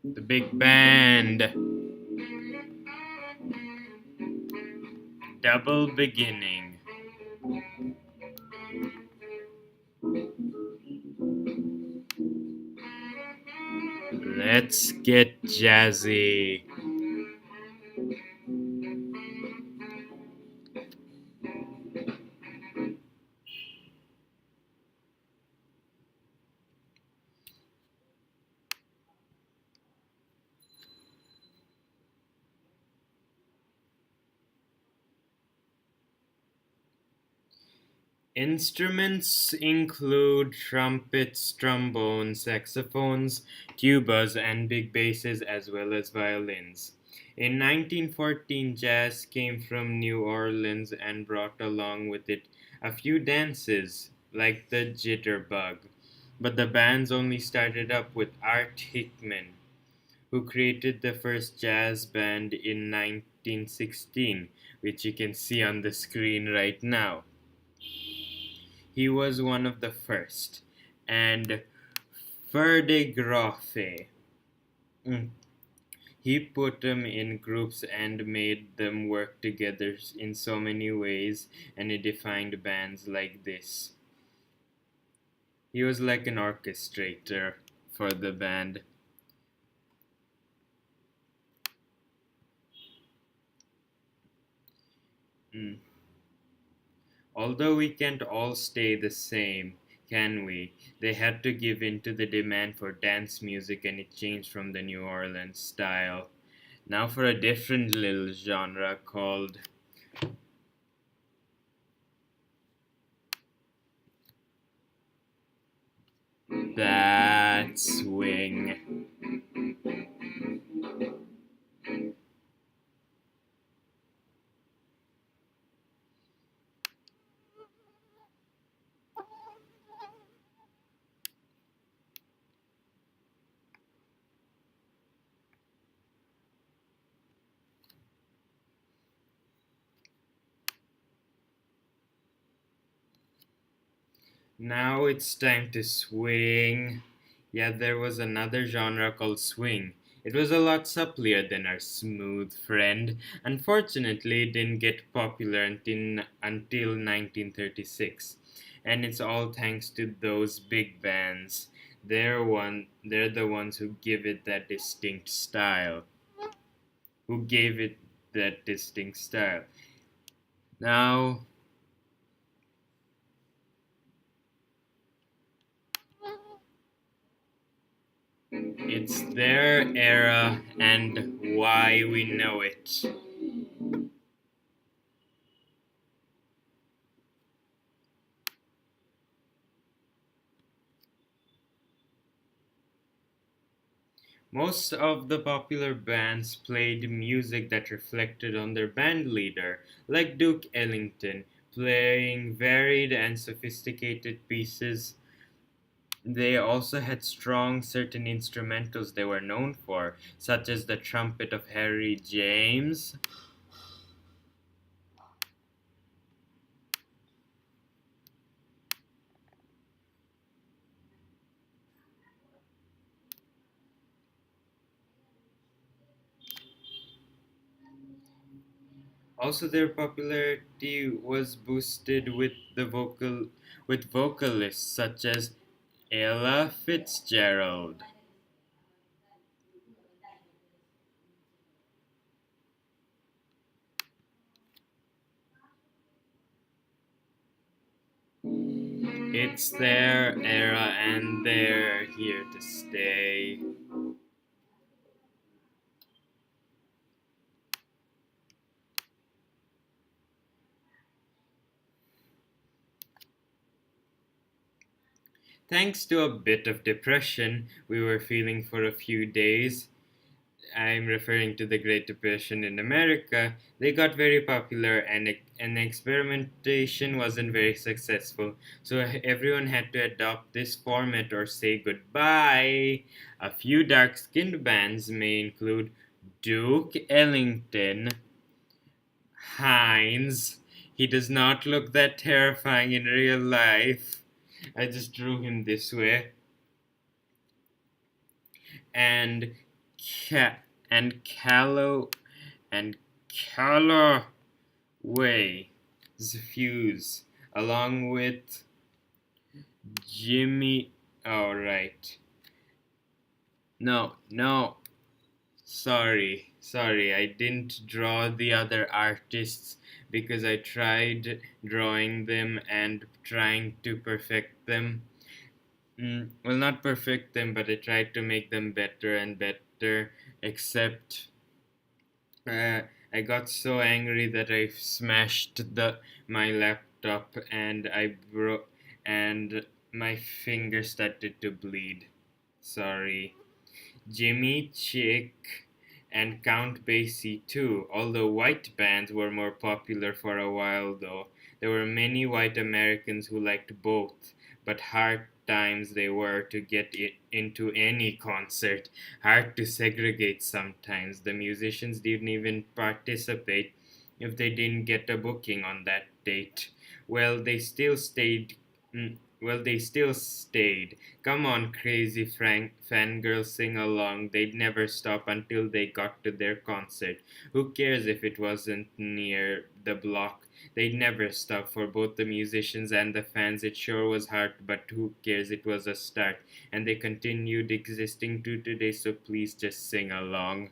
The big band. Double beginning. Let's get jazzy. Instruments include trumpets, trombones, saxophones, tubas, and big basses, as well as violins. In 1914, jazz came from New Orleans and brought along with it a few dances, like the jitterbug. But the bands only started up with Art Hickman, who created the first jazz band in 1916, which you can see on the screen right now. He was one of the first. And Verdegraaff, mm, he put them in groups and made them work together in so many ways, and he defined bands like this. He was like an orchestrator for the band. Mm. Although we can't all stay the same, can we? They had to give in to the demand for dance music and it changed from the New Orleans style. Now for a different little genre called that swing. Now it's time to swing. Yeah, there was another genre called swing. It was a lot supplier than our smooth friend. Unfortunately, it didn't get popular until 1936. And it's all thanks to those big bands. They're the ones who give it that distinct style. Who gave it that distinct style. Now, it's their era and why we know it. Most of the popular bands played music that reflected on their band leader, like Duke Ellington, playing varied and sophisticated pieces. They also had strong certain instrumentals they were known for, such as the trumpet of Harry James. Also, their popularity was boosted with vocalists such as Ella Fitzgerald. It's their era and they're here to stay. Thanks to a bit of depression we were feeling for a few days, I'm referring to the Great Depression in America, they got very popular and experimentation wasn't very successful. So everyone had to adopt this format or say goodbye. A few dark skinned bands may include Duke Ellington, Hines, He does not look that terrifying in real life. I just drew him this way. And Ca- and Callow and Calloway's fuse, along with Jimmy. Oh, right. No, no. Sorry, I didn't draw the other artists because I tried drawing them and trying to perfect them. Well, not perfect them, but I tried to make them better and better. Except, I got so angry that I smashed the my laptop and I broke and my finger started to bleed. Sorry. Jimmy Chick and Count Basie too, although white bands were more popular for a while though. There were many white Americans who liked both, but hard times they were to get into any concert. Hard to segregate sometimes. The musicians didn't even participate if they didn't get a booking on that date. Well, they still stayed. They still stayed. Come on, crazy Frank fangirls, sing along. They'd never stop until they got to their concert. Who cares if it wasn't near the block? They'd never stop for both the musicians and the fans. It sure was hard, but who cares? It was a start. And they continued existing to today, so please just sing along.